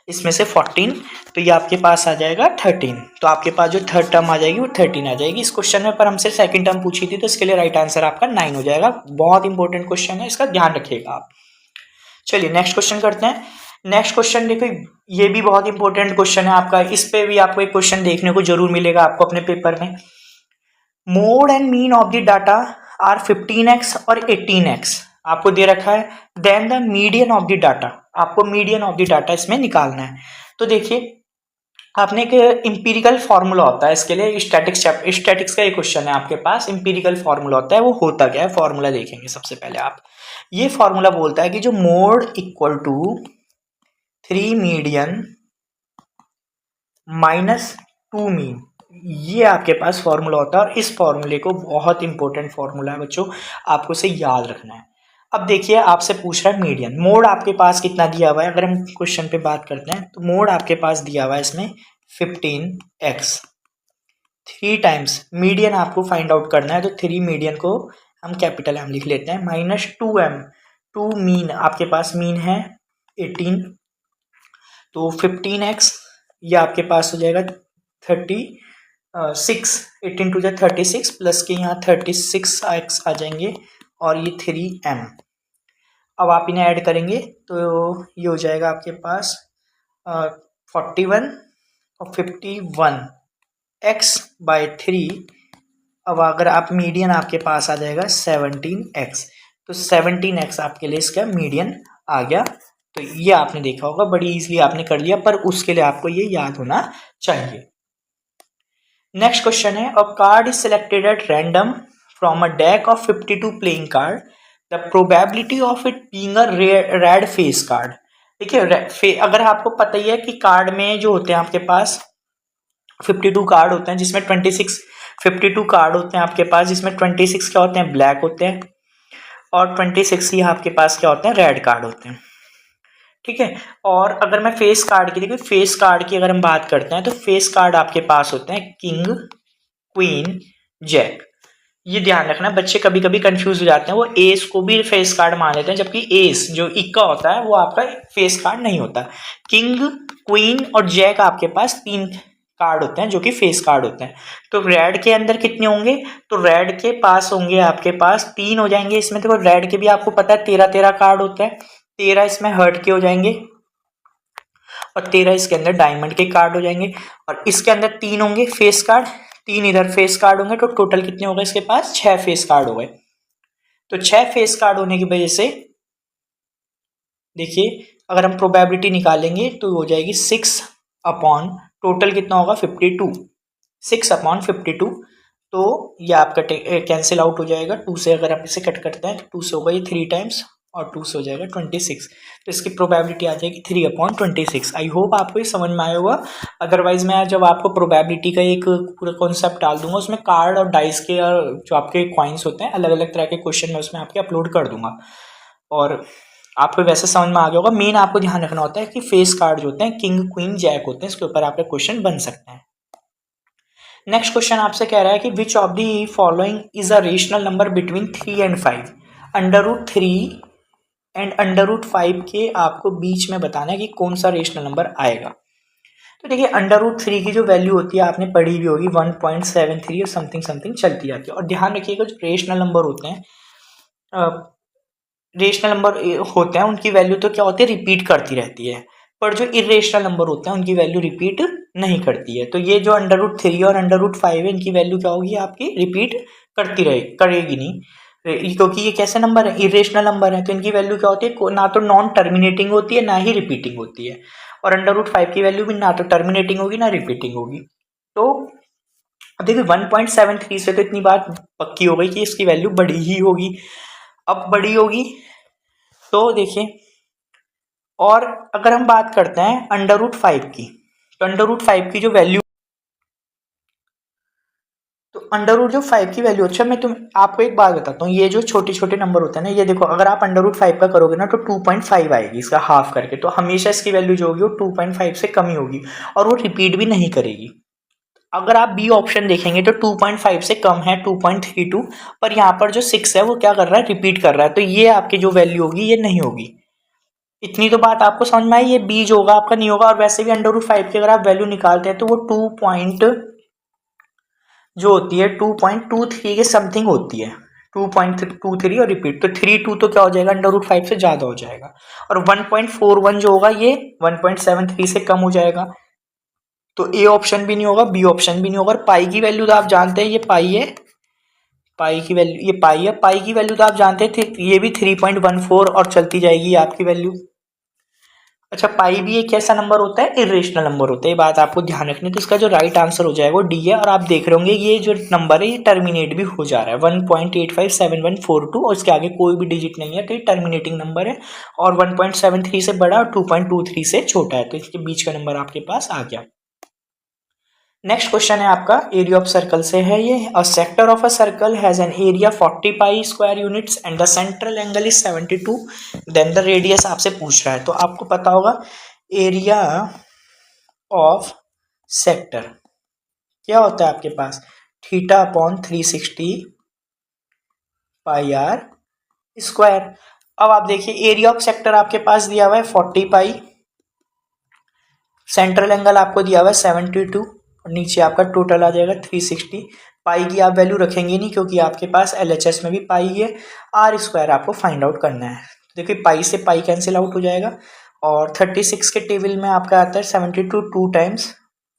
इसमें से 14, तो ये आपके पास आ जाएगा 13। तो आपके पास जो थर्ड टर्म आ जाएगी वो 13 आ जाएगी। इस क्वेश्चन में पर हमसे सेकंड टर्म पूछी थी, तो इसके लिए राइट आंसर आपका 9 हो जाएगा। बहुत इंपॉर्टेंट क्वेश्चन है, इसका ध्यान रखिएगा आप। चलिए नेक्स्ट क्वेश्चन करते हैं। नेक्स्ट क्वेश्चन देखो, ये भी बहुत इंपॉर्टेंट क्वेश्चन है आपका, इस पे भी आपको एक क्वेश्चन देखने को जरूर मिलेगा आपको अपने पेपर में। Mode and mean of the data are 15x और 18x आपको दे रखा है। Then the median of the data, आपको मीडियन ऑफ द डाटा इसमें निकालना है। तो देखिए आपने एक इंपीरिकल फार्मूला होता है इसके लिए, स्टैटिक्स का एक क्वेश्चन है आपके पास, इंपीरिकल फार्मूला होता है। वो होता क्या है, फार्मूला देखेंगे सबसे पहले आप। ये फार्मूला बोलता है कि जो mode equal to 3 median minus 2 mean, ये आपके पास फॉर्मूला होता है। और इस फॉर्मूले को, बहुत इंपॉर्टेंट फॉर्मूला है बच्चों, आपको इसे याद रखना है। अब देखिए आपसे पूछ रहा है मीडियन, मोड आपके पास कितना दिया हुआ है। अगर हम क्वेश्चन पे बात करते हैं तो मोड आपके पास दिया हुआ है इसमें 15x, 3 टाइम्स मीडियन आपको फाइंड आउट करना है। तो 3 मीडियन को हम कैपिटल M लिख लेते हैं, माइनस 2m, 2 मीन आपके पास मीन है 18, तो 15x ये आपके पास हो जाएगा 36, 18 टू 36 प्लस के यहाँ 36x आ जाएंगे और ये 3m। अब आप इन्हें ऐड करेंगे तो ये हो जाएगा आपके पास 41 और 51x/3। अब अगर आप मीडियन आपके पास आ जाएगा 17x, तो 17x आपके लिए इसका मीडियन आ गया। तो ये आपने देखा होगा, बड़ी इजीली आपने कर लिया, पर उसके लिए आपको ये याद होना चाहिए। नेक्स्ट क्वेश्चन है, अ card is selected at random from a deck of 52 playing card, the probability of it being a red face card. देखिए अगर आपको पता ही है कि कार्ड में जो होते हैं आपके पास 52 कार्ड होते हैं, जिसमें 52 कार्ड होते हैं आपके पास, जिसमें 26 क्या होते हैं, ब्लैक होते हैं, और 26 ही आपके पास क्या होते हैं, रेड कार्ड होते हैं। ठीक है। और अगर मैं फेस कार्ड की, देखिए फेस कार्ड की अगर हम बात करते हैं तो फेस कार्ड आपके पास होते हैं किंग, क्वीन, जैक। ये ध्यान रखना, बच्चे कभी कभी कंफ्यूज हो जाते हैं, वो एस को भी फेस कार्ड मान लेते हैं, जबकि एस जो इक्का होता है वो आपका फेस कार्ड नहीं होता। किंग, क्वीन और जैक आपके पास तीन कार्ड होते हैं जो कि फेस कार्ड होते हैं। तो रेड के अंदर कितने होंगे, तो रेड के पास होंगे आपके पास 3 हो जाएंगे इसमें। देखो रेड के भी आपको पता है 13 कार्ड होते हैं, 13 इसमें हर्ट के हो जाएंगे और 13 इसके अंदर डायमंड के कार्ड हो जाएंगे। और इसके अंदर 3 होंगे फेस कार्ड, 3 इधर फेस कार्ड होंगे, तो टोटल कितने हो गए इसके पास, 6 फेस कार्ड हो गए। तो 6 फेस कार्ड होने की वजह से देखिए अगर हम प्रोबेबिलिटी निकालेंगे तो हो जाएगी 6 अपॉन टोटल कितना होगा 52, 6/52। तो ये आपका कैंसिल आउट हो जाएगा, 2 से अगर आप इसे कट करते हैं तो 2 से होगा ये 3 टाइम्स और 2 से हो जाएगा 26। तो इसकी प्रोबेबिलिटी आ जाएगी 3/26। आई होप आपको ये समझ में आया होगा। अदरवाइज मैं जब आपको प्रोबेबिलिटी का एक पूरा कॉन्सेप्ट डाल दूंगा, उसमें कार्ड और डाइस के और जो आपके कॉइन्स होते हैं अलग अलग तरह के क्वेश्चन में उसमें आपके अपलोड कर दूंगा, और आपको वैसे समझ में आ गया होगा। मेन आपको ध्यान रखना होता है कि फेस कार्ड जो होते हैं किंग, क्वीन, जैक होते हैं, इसके ऊपर आपके क्वेश्चन बन सकते हैं। नेक्स्ट क्वेश्चन आपसे कह रहा है कि which of the following is a rational number between 3 and 5। √3 and √5 के आपको बीच में बताना है कि कौन सा रेशनल नंबर आएगा। तो देखिए √3 की जो वैल्यू होती है आपने पढ़ी भी होगी, 1.73 और समथिंग चलती जाती है। और ध्यान रखिएगा जो रेशनल नंबर होते हैं, उनकी वैल्यू तो क्या होती है, रिपीट करती रहती है, पर जो इरेशनल नंबर होते हैं उनकी वैल्यू रिपीट नहीं करती है। तो ये जो √3 और √5 है, इनकी वैल्यू क्या होगी, आपकी रिपीट करेगी नहीं। क्योंकि ये कैसे नंबर है, इरेशनल नंबर है, तो इनकी वैल्यू क्या होती है, ना तो नॉन टर्मिनेटिंग होती है ना ही रिपीटिंग होती है। और √5 की वैल्यू भी ना तो टर्मिनेटिंग होगी ना रिपीटिंग होगी। तो अब देखिए 1.73 से तो इतनी बात पक्की हो गई कि इसकी वैल्यू बड़ी ही होगी। अब बड़ी होगी तो देखिए, और अगर हम बात करते हैं √5 की, तो √5 की जो वैल्यू, तो √5 की वैल्यू, अच्छा मैं आपको एक बात बताता हूँ, ये जो छोटे छोटे नंबर होते हैं ना, ये देखो अगर आप √5 का करोगे ना तो 2.5 आएगी इसका हाफ करके, तो हमेशा इसकी वैल्यू जो होगी वो 2.5 से कम ही होगी और वो रिपीट भी नहीं करेगी। अगर आप बी ऑप्शन देखेंगे तो 2.5 से कम है 2.32, पर यहाँ पर जो 6 है वो क्या कर रहा है, रिपीट कर रहा है, तो ये आपकी जो वैल्यू होगी ये नहीं होगी। इतनी तो बात आपको समझ में आई, ये बी जो होगा आपका नहीं होगा। और वैसे भी √5 की अगर आप वैल्यू निकालते हैं तो वो 2 पॉइंट जो होती है 2.23 के समथिंग होती है, 2.23 और रिपीट, तो 32 तो क्या हो जाएगा, √5 से ज्यादा हो जाएगा। और 1.41 जो होगा ये 1.73 से कम हो जाएगा, तो ए ऑप्शन भी नहीं होगा, बी ऑप्शन भी नहीं होगा। और पाई की वैल्यू तो आप जानते हैं, ये पाई है, पाई की वैल्यू ये पाई है, पाई की वैल्यू तो आप जानते थे, ये भी 3.14 और चलती जाएगी आपकी वैल्यू। अच्छा, पाई भी एक ऐसा नंबर होता है, इरेशनल नंबर होता है, ये बात आपको ध्यान रखनी है। तो इसका जो राइट आंसर हो जाएगा वो डी है। और आप देख रहे होंगे ये जो नंबर है ये टर्मिनेट भी हो जा रहा है, 1.857142, और इसके आगे कोई भी डिजिट नहीं है, तो ये टर्मिनेटिंग नंबर है। और 1.73 से बड़ा और 2.23 से छोटा है, तो इसके बीच का नंबर आपके पास आ गया। नेक्स्ट क्वेश्चन है आपका एरिया ऑफ सर्कल से है ये। A sector of a circle has an area 40 pi square units and the central angle is 72, then the radius आपसे पूछ रहा है। तो आपको पता होगा एरिया ऑफ सेक्टर क्या होता है आपके पास, θ/360 पाई आर स्क्वायर। अब आप देखिए एरिया ऑफ सेक्टर आपके पास दिया हुआ है 40 पाई, सेंट्रल एंगल आपको दिया हुआ है 72, और नीचे आपका टोटल आ जाएगा 360। पाई की आप वैल्यू रखेंगे नहीं क्योंकि आपके पास LHS में भी पाई है। आर स्क्वायर आपको फाइंड आउट करना है, तो देखिए पाई से पाई कैंसिल आउट हो जाएगा, और 36 के टेबल में आपका आता है 72 टू टाइम्स,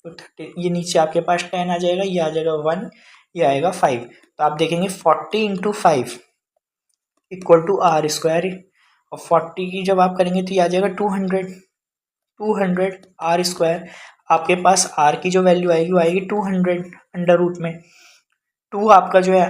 तो 30, ये नीचे आपके पास 10 आ जाएगा, ये आ जाएगा 1, ये आएगा 5। तो आप देखेंगे 40 into 5 equal to r square, और 40 की जब आप करेंगे तो ये आ जाएगा 200 आर स्क्वायर। आपके पास आर की जो वैल्यू आएगी वो आएगी 200 अंडर रूट में, 2 आपका जो है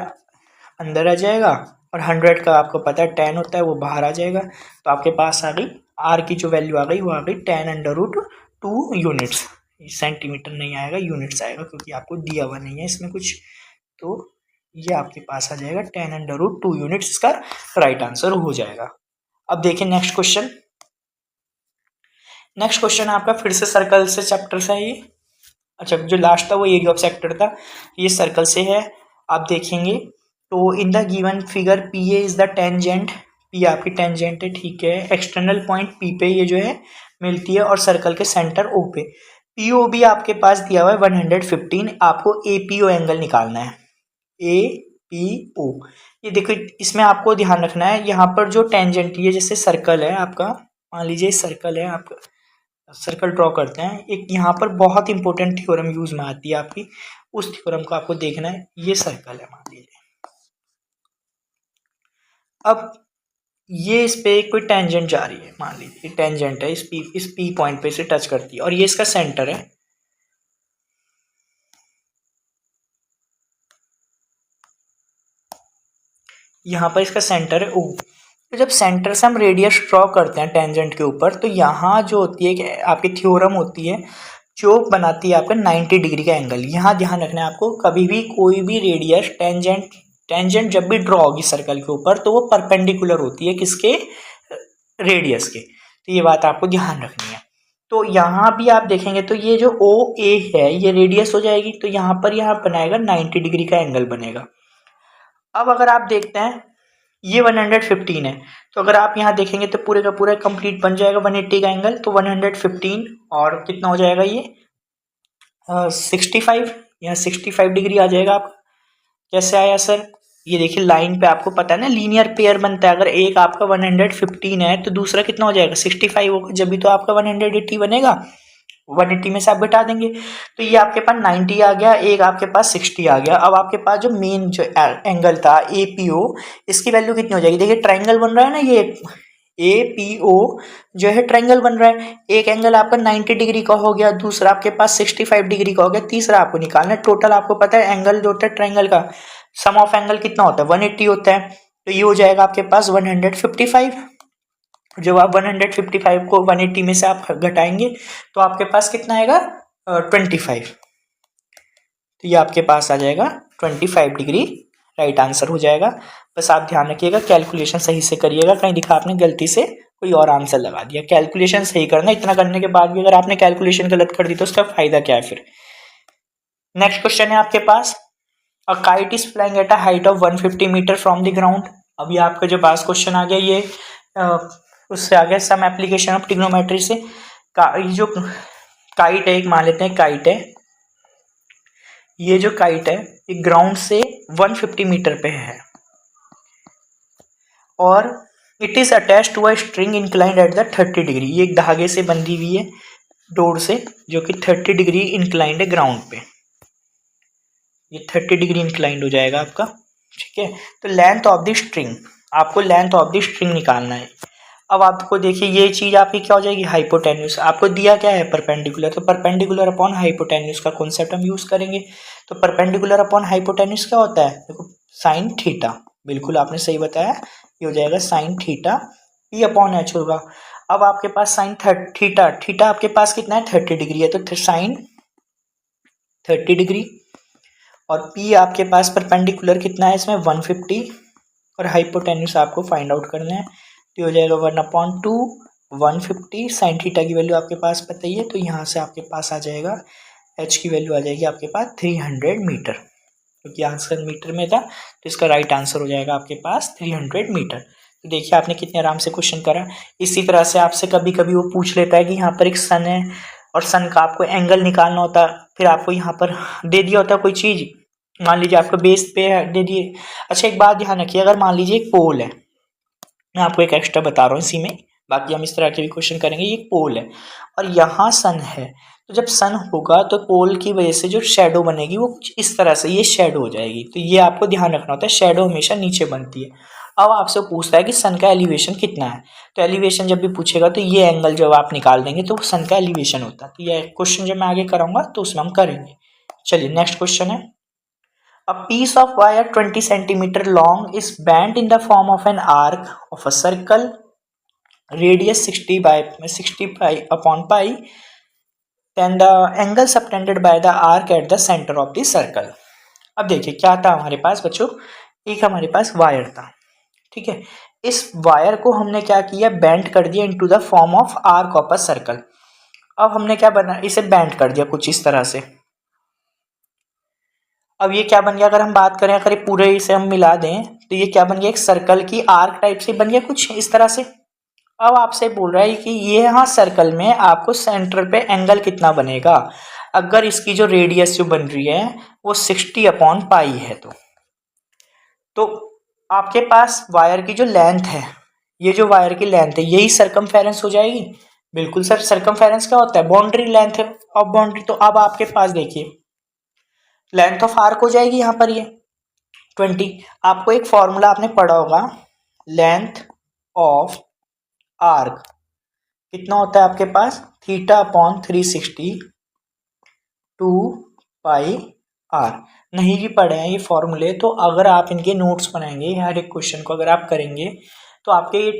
अंदर आ जाएगा, और 100 का आपको पता है 10 होता है, वो बाहर आ जाएगा। तो आपके पास आ गई आर की जो वैल्यू आ गई वो आ गई 10√2 यूनिट्स। सेंटीमीटर नहीं आएगा, यूनिट्स आएगा, क्योंकि आपको दिया हुआ नहीं है इसमें कुछ, तो ये आपके पास आ जाएगा 10√2 यूनिट्स, इसका राइट आंसर हो जाएगा। अब देखिए नेक्स्ट क्वेश्चन। नेक्स्ट क्वेश्चन आपका फिर से सर्कल से चैप्टर से है ये। अच्छा, जो लास्ट था वो एरिया ऑफ सेक्टर था, ये सर्कल से है। आप देखेंगे तो in the given figure P A is the tangent, P आपकी टेंजेंट है, ठीक है। एक्सटर्नल पॉइंट पी पे ये जो है मिलती है, और सर्कल के सेंटर ओ पे। पी ओ भी आपके पास दिया हुआ है 115, आपको ए पी ओ एंगल निकालना है, ए पी ओ। ये देखो इसमें आपको ध्यान रखना है, यहाँ पर जो टेंजेंट ये जैसे सर्कल है आपका, मान लीजिए सर्कल है आपका, सर्कल ड्रॉ करते हैं, एक यहाँ पर बहुत इंपॉर्टेंट थ्योरम यूज में आती है आपकी, उस थ्योरम को आपको देखना है। ये सर्कल है मान लीजिए, अब ये इस पे कोई टेंजेंट जा रही है, मान लीजिए टेंजेंट है इस पी पॉइंट पे से टच करती है, और ये इसका सेंटर है। यहाँ पर इसका सेंटर है ओ। तो जब सेंटर से हम रेडियस ड्रॉ करते हैं टेंजेंट के ऊपर, तो यहाँ जो होती है कि आपकी थ्योरम होती है जो बनाती है आपका 90 डिग्री का एंगल। यहाँ ध्यान रखना है आपको, कभी भी कोई भी रेडियस टेंजेंट जब भी ड्रॉ होगी सर्कल के ऊपर तो वो परपेंडिकुलर होती है किसके, रेडियस के। तो ये बात आपको ध्यान रखनी है। तो यहाँ भी आप देखेंगे तो ये जो ओ ए है ये रेडियस हो जाएगी, तो यहाँ पर बनाएगा 90 डिग्री का एंगल बनेगा। अब अगर आप देखते हैं ये 115 है, तो अगर आप यहाँ देखेंगे तो पूरे का पूरा कंप्लीट बन जाएगा 180 का एंगल, तो 115 और कितना हो जाएगा ये 65, यहाँ 65 डिग्री आ जाएगा। आप कैसे आया सर, ये देखिए लाइन पे आपको पता है ना लीनियर पेयर बनता है, अगर एक आपका 115 है तो दूसरा कितना हो जाएगा 65 होगा, जब भी तो आपका 180 बनेगा। 180 में से आप घटा देंगे तो ये आपके पास 90 आ गया, एक आपके पास 60 आ गया। अब आपके पास जो मेन जो एंगल था APO, इसकी वैल्यू कितनी हो जाएगी? देखिए ट्राइंगल बन रहा है ना, ये APO जो है ट्राइंगल बन रहा है। एक एंगल आपका 90 डिग्री का हो गया, दूसरा आपके पास 65 डिग्री का हो गया, तीसरा आपको निकालना है। टोटल आपको पता है एंगल जो होता है ट्राइंगल का सम ऑफ एंगल कितना होता है? 180 होता है। तो ये हो जाएगा आपके पास 155। जब आप 155 को 180 में से आप घटाएंगे तो आपके पास कितना आएगा? 25। तो ये आपके पास आ जाएगा 25 डिग्री, राइट आंसर हो जाएगा। बस आप ध्यान रखिएगा, कैलकुलेशन सही से करिएगा, कहीं दिखा आपने गलती से कोई और आंसर लगा दिया। कैलकुलेशन सही करना, इतना करने के बाद भी अगर आपने कैलकुलेशन गलत कर दी तो उसका फायदा क्या है फिर। नेक्स्ट क्वेश्चन है आपके पास, a kite is flying at a height of 150 metre from the ground. अभी आपका जो पास क्वेश्चन आ गया ये उससे आ गया सम एप्लीकेशन ऑफ ट्रिग्नोमेट्री से। ये जो काइट है, एक मान लेते हैं काइट है, ये जो काइट है ये ग्राउंड से 150 मीटर पे है और it is attach to a string inclined at the 30 degree. ये एक धागे से बंधी हुई है डोर से, जो कि 30 डिग्री इंक्लाइंड है ग्राउंड पे। ये 30 डिग्री इंक्लाइंड हो जाएगा आपका, ठीक है। तो लेंथ ऑफ द स्ट्रिंग, आपको लेंथ ऑफ द स्ट्रिंग निकालना है। अब आपको देखिए ये चीज आपकी क्या हो जाएगी? हाइपोटेन्यूज। आपको दिया क्या है? परपेंडिकुलर। तो परपेंडिकुलर अपॉन हाइपोटेन्यूज का कॉन्सेप्ट हम यूज करेंगे। तो परपेंडिकुलर अपॉन हाइपोटेन्यूज क्या होता है? देखो साइन थीटा, बिल्कुल आपने सही बताया, ये हो जाएगा sine theta, P upon H होगा। अब आपके पास साइन थीटा, थीटा आपके पास कितना है? 30 डिग्री है, तो साइन 30 डिग्री और P आपके पास परपेंडिकुलर कितना है इसमें? 150 और हाइपोटेन्यूज आपको फाइंड आउट करना है। तो हो जाएगा 1/2 150, साइन थीटा की वैल्यू आपके पास पता ही है, तो यहाँ से आपके पास आ जाएगा H की वैल्यू आ जाएगी आपके पास 300 मीटर, क्योंकि आंसर मीटर में था तो इसका राइट आंसर हो जाएगा आपके पास 300 मीटर। तो देखिए आपने कितने आराम से क्वेश्चन करा। इसी तरह से आपसे कभी कभी वो पूछ लेता है कि यहाँ पर एक सन है और सन का आपको एंगल निकालना होता है, फिर आपको यहाँ पर दे दिया होता है कोई चीज़, मान लीजिए आपको बेस पे दे दिए। अच्छा एक बात ध्यान रखिए, अगर मान लीजिए एक पोल है, मैं आपको एक एक्स्ट्रा बता रहा हूँ इसी में, बाकी हम इस तरह के भी क्वेश्चन करेंगे। ये पोल है और यहाँ सन है, तो जब सन होगा तो पोल की वजह से जो शेडो बनेगी वो कुछ इस तरह से ये शेडो हो जाएगी। तो ये आपको ध्यान रखना होता है, शेडो हमेशा नीचे बनती है। अब आपसे पूछता है कि सन का एलिवेशन कितना है, तो एलिवेशन जब भी पूछेगा तो ये एंगल जब आप निकाल देंगे तो सन का एलिवेशन होता है। तो ये क्वेश्चन जब मैं आगे कराऊंगा तो उसमें हम करेंगे। चलिए नेक्स्ट क्वेश्चन है, a piece of wire 20 centimeter long is bent in the form of an arc of a circle, radius 60 pi upon pi, then the angle subtended by the arc at the center of the circle। अब देखिए क्या था हमारे पास बच्चों, एक हमारे पास वायर था, ठीक है। इस वायर को हमने क्या किया? बेंड कर दिया into the form of arc of a circle. अब हमने क्या बना, इसे बेंड कर दिया कुछ इस तरह से। अब ये क्या बन गया? अगर हम बात करें, अगर पूरे इसे हम मिला दें तो ये क्या बन गया? एक सर्कल की आर्क टाइप से बन गया कुछ इस तरह से। अब आपसे बोल रहा है कि ये यहाँ सर्कल में आपको सेंटर पे एंगल कितना बनेगा अगर इसकी जो रेडियस जो बन रही है वो 60 अपॉन पाई है। तो आपके पास वायर की जो लेंथ है, ये जो वायर की लेंथ है यही सरकमफेरेंस हो जाएगी। बिल्कुल सर, सरकमफेरेंस क्या होता है? Boundary length of boundary. तो अब आपके पास देखिए लेंथ ऑफ आर्क हो जाएगी यहाँ पर ये 20। आपको एक फॉर्मूला आपने पढ़ा होगा, लेंथ ऑफ आर्क कितना होता है आपके पास? Theta upon 360 2 pi r. नहीं भी पढ़े हैं ये फॉर्मूले तो अगर आप इनके नोट्स बनाएंगे, हर एक क्वेश्चन को अगर आप करेंगे तो आपके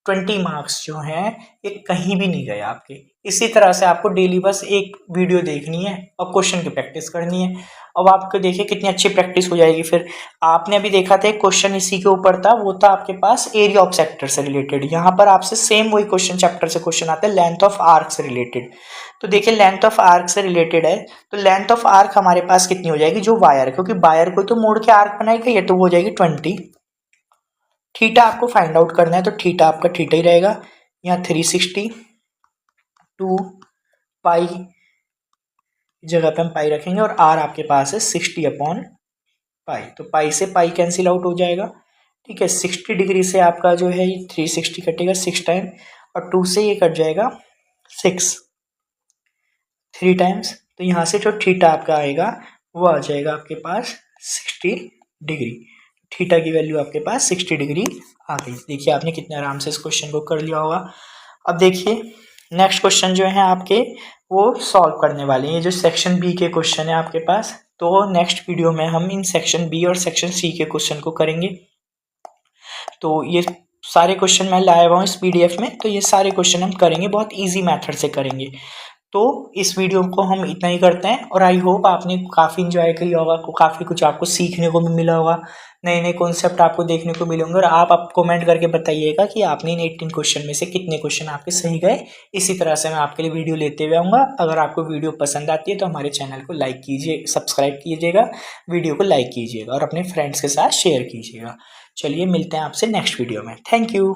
20 मार्क्स जो हैं ये कहीं भी नहीं गए आपके। इसी तरह से आपको डेली बस एक वीडियो देखनी है और क्वेश्चन की प्रैक्टिस करनी है। अब आपको देखिए कितनी अच्छी प्रैक्टिस हो जाएगी। फिर आपने अभी देखा था एक क्वेश्चन इसी के ऊपर था, वो था आपके पास एरिया ऑफ सेक्टर से रिलेटेड। यहाँ पर आपसे सेम वही क्वेश्चन चैप्टर से क्वेश्चन आता है लेंथ ऑफ आर्क से रिलेटेड। तो देखिए लेंथ ऑफ आर्क से रिलेटेड है, तो लेंथ ऑफ आर्क हमारे पास कितनी हो जाएगी? जो वायर, क्योंकि वायर को तो मोड़ के आर्क बनाई गई है तो वो हो जाएगी 20। थीटा आपको फाइंड आउट करना है तो थीटा आपका थीटा ही रहेगा, यहाँ 360 2 पाई जगह पे हम पाई रखेंगे और आर आपके पास है 60 अपॉन पाई। तो पाई से पाई कैंसिल आउट हो जाएगा, ठीक है। 60 डिग्री से आपका जो है 360 कटेगा 6 टाइम और 2 से ये कट जाएगा 6। 3 टाइम्स, तो यहाँ से जो थीटा आपका आएगा वो आ जाएगा आपके पास 60 डिग्री। थीटा की वैल्यू आपके पास 60 डिग्री आ गई। देखिए आपने कितने आराम से इस क्वेश्चन को कर लिया होगा। अब देखिए नेक्स्ट क्वेश्चन जो है आपके वो सॉल्व करने वाले हैं। ये जो सेक्शन बी के क्वेश्चन है आपके पास, तो नेक्स्ट वीडियो में हम इन सेक्शन बी और सेक्शन सी के क्वेश्चन को करेंगे। तो ये सारे क्वेश्चन मैं लाया हुआ हूँ इस पीडीएफ में, तो ये सारे क्वेश्चन हम करेंगे, बहुत इजी मेथड से करेंगे। तो इस वीडियो को हम इतना ही करते हैं और आई होप आपने काफ़ी इन्जॉय किया होगा, काफ़ी कुछ आपको सीखने को भी मिला होगा, नए नए कॉन्सेप्ट आपको देखने को मिलेंगे। और आप कमेंट करके बताइएगा कि आपने इन 18 क्वेश्चन में से कितने क्वेश्चन आपके सही गए। इसी तरह से मैं आपके लिए वीडियो लेते हुए आऊँगा। अगर आपको वीडियो पसंद आती है तो हमारे चैनल को लाइक कीजिए, सब्सक्राइब कीजिएगा, वीडियो को लाइक कीजिएगा और अपने फ्रेंड्स के साथ शेयर कीजिएगा। चलिए मिलते हैं आपसे नेक्स्ट वीडियो में। Thank you.